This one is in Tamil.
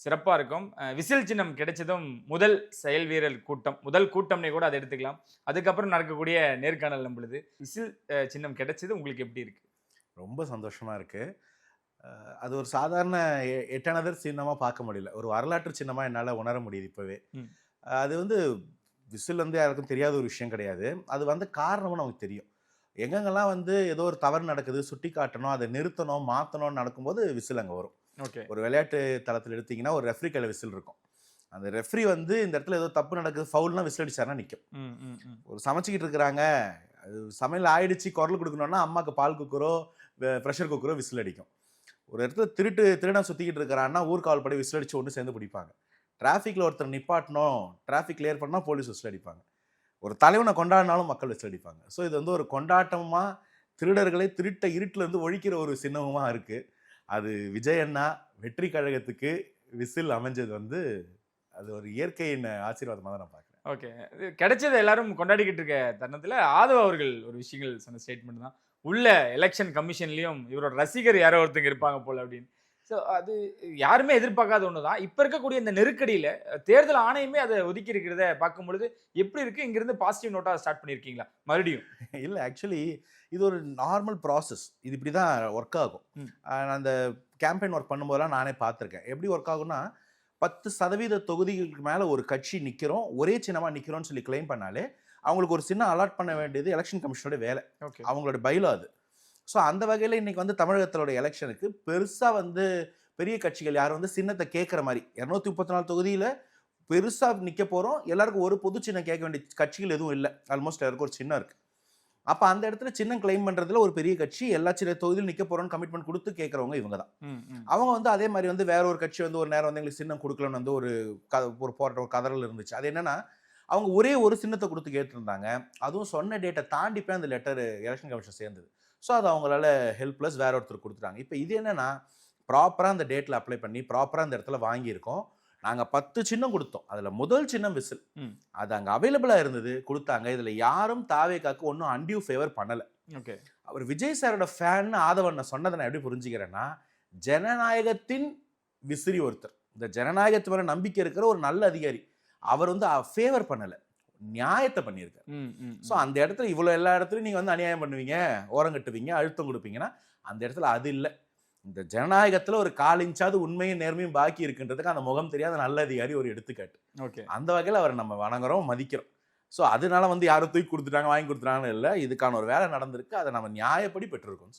சிறப்பா இருக்கும். விசில் சின்னம் கிடைச்சதும் முதல் செயல் வீரர் கூட்டம். முதல் கூட்டம்னே கூட அத எடுத்துக்கலாம். அதுக்கப்புறம் நடக்கக்கூடிய நேர்காணல் நம்மளுது. விசில் சின்னம் கிடைச்சது உங்களுக்கு எப்படி இருக்கு? ரொம்ப சந்தோஷமா இருக்கு. அது ஒரு சாதாரண எட்டனதர் சின்னமா பார்க்க முடியல. ஒரு வரலாற்று சின்னமா என்னால உணர முடியுது இப்பவே. ம். அது வந்து விசில் வந்து யாருக்கும் தெரியாத ஒரு விஷயம் கிடையாது. அது வந்து காரணமும் நமக்கு தெரியும். எங்கெங்கெல்லாம் வந்து ஏதோ ஒரு தவறு நடக்குது, சுட்டி காட்டணும், அத நிறுத்தணும், மாத்தணும்னு நடக்கும்போது விசில் அங்க வரும். ஓகே. ஒரு விளையாட்டு தளத்துல எடுத்தீங்கன்னா, ஒரு ரெஃப்ரி கையில விசில் இருக்கும். அந்த ரெஃப்ரி வந்து இந்த இடத்துல ஏதோ தப்பு நடக்குது, ஃபவுல்னா விசில் அடிச்சாருன்னா நிக்கும். ம், ம், ம். ஒரு சமைச்சுக்கிட்டு இருக்கிறாங்க, அது சமையல் ஆயிடுச்சு, குரல் குடுக்கணும்னா, அம்மாக்கு பால் குக்கரோ, பிரஷர் குக்கரோ விசில் அடிக்கும். ஒரு இடத்துல திருடன் சுத்திக்கிட்டு இருக்கிறான்னா, ஊர்காவல்படை விசில் அடிச்சு ஒண்ணு சேர்ந்து பிடிப்பாங்க. டிராஃபிக்ல ஒருத்தர் நிப்பாட்டணும், டிராஃபிக் கிளியர் பண்ணா போலீஸ் விசில் அடிப்பாங்க. ஒரு தலைவன கொண்டாடினாலும் மக்கள் விசில் அடிப்பாங்க. ஸோ இது வந்து ஒரு கொண்டாட்டமா, திருடர்களை திருட்ட இருட்டுல இருந்து ஒழிக்கிற ஒரு சின்னமுமா இருக்கு. அது விஜய் அண்ணா வெற்றி கழகத்துக்கு விசில் அமைஞ்சது வந்து, அது ஒரு இயற்கையின் ஆசீர்வாதமா தான் நான் பார்க்கிறேன். ஓகே. இது கிடைச்சத எல்லாரும் கொண்டாடிக்கிட்டு இருக்க தருணத்துல, ஆதவ் அவர்கள் ஒரு விஷயங்கள் சொன்ன ஸ்டேட்மெண்ட் தான். உள்ள எலக்ஷன் கமிஷன்லயும் இவரோட ரசிகர் யாரோ ஒருத்தங்க இருப்பாங்க போல அப்படின்னு. ஸோ அது யாருமே எதிர்பார்க்காத ஒண்ணு தான். இப்ப இருக்கக்கூடிய இந்த நெருக்கடியில தேர்தல் ஆணையமே அத ஒதுக்கி இருக்கிறத பார்க்கும்பொழுது எப்படி இருக்கு? இங்கிருந்து பாசிட்டிவ் நோட்டா ஸ்டார்ட் பண்ணியிருக்கீங்களா? மறுபடியும். இல்ல ஆக்சுவலி இது ஒரு நார்மல் ப்ராசஸ். இது இப்படி தான் ஒர்க் ஆகும். ம். நான் அந்த கேம்பெயின் ஒர்க் பண்ணும்போதெல்லாம் நானே பார்த்துருக்கேன். எப்படி ஒர்க் ஆகும்னா, 10% தொகுதிகளுக்கு மேல ஒரு கட்சி நிக்கிறோம், ஒரே சின்னமா நிக்கிறோம்னு சொல்லி கிளைம் பண்ணாலே, அவங்களுக்கு ஒரு சின்னம் அலாட் பண்ண வேண்டியது எலக்ஷன் கமிஷனோட வேலை. ஓகே. அவங்களோட பைலா அது. ஸோ அந்த வகையில இன்னைக்கு வந்து தமிழகத்தோட எலக்ஷனுக்கு பெருசா வந்து பெரிய கட்சிகள் யாரும் வந்து சின்னத்த கேட்கிற மாரி 234 தொகுதியில பெருசா நிக்க போறோம். எல்லாருக்கும் ஒரு பொது சின்னம் கேட்க வேண்டிய கட்சிகள் எதுவும் இல்ல. ஆல்மோஸ்ட் எல்லாருக்கும் ஒரு சின்னம் இருக்கு. அப்ப அந்த இடத்துல சின்னம் கிளைம் பண்றதுல ஒரு பெரிய கட்சி எல்லா சின்ன தொகுதியிலும் நிக்க போறோம்னு கமிட்மெண்ட் குடுத்து கேட்கறவங்க இவங்க தான். ம், ம். அவங்க வந்து அதே மாரி வந்து வேற ஒரு கட்சி வந்து ஒரு நேரம் வந்து எங்களுக்கு சின்னம் குடுக்கலன்னு வந்து ஒரு போராட்டம், ஒரு கதறல் இருந்துச்சு. அது என்னன்னா, அவங்க ஒரே ஒரு சின்னத்த குடுத்து கேட்டிருந்தாங்க. அதுவும் சொன்ன டேட்ட தாண்டி போய் அந்த லெட்டர் எலக்ஷன் கமிஷன் சேர்ந்தது. ஸோ அது அவங்களால ஹெல்ப்லெஸ் வேற ஒருத்தருக்கு குடுத்துட்டாங்க. இப்ப இது என்னன்னா, ப்ராப்பரா அந்த டேட்ல அப்ளை பண்ணி, ப்ராப்பரா அந்த இடத்துல வாங்கியிருக்கோம். நாங்க 10 சின்னம் குடுத்தோம். அதுல முதல் சின்னம் விசில். ம். அது அங்க அவைலபிளா இருந்தது, குடுத்தாங்க. இதுல யாரும் தாவேகாக்கு ஒண்ணும் அன்டியூ ஃபேவர் பண்ணல. ஓகே. அவர் விஜய் சாரோட ஃபேன்னு ஆதவன் சொன்னதை நான் எப்படி புரிஞ்சுக்கிறேன்னா, ஜனநாயகத்தின் விசிறி ஒருத்தர். இந்த ஜனநாயகத்து மேல நம்பிக்கை இருக்கிற ஒரு நல்ல அதிகாரி. அவர் வந்து ஃபேவர் பண்ணல. நியாயத்த பண்ணியிருக்காரு. ம், ம், ஸோ ம். அந்த இடத்துல இவ்வளோ எல்லா இடத்துலயும் நீங்க வந்து அநியாயம் பண்ணுவீங்க, ஓரங்கட்டுவீங்க, அழுத்தம் குடுப்பீங்கன்னா, அந்த இடத்துல அது இல்ல. இந்த ஜனநாயகத்துல ஒரு 1/4 இன்ச்சாவது உண்மையும் நேர்மையும் பாக்கி இருக்குன்றதுக்கு அந்த முகம் தெரியாத நல்ல அதிகாரி ஒரு எடுத்துக்காட்டு. ஓகே. அந்த வகையில அவரை நம்ம வணங்குறோம், மதிக்கிறோம். ஸோ அதனால வந்து யாரும் தூக்கி குடுத்துட்டாங்க, வாங்கி குடுத்துட்டாங்கன்னு இல்ல. இதுக்கான ஒரு வேலை நடந்திருக்கு. அத நம்ம நியாயப்படி பெற்றிருக்கோம்.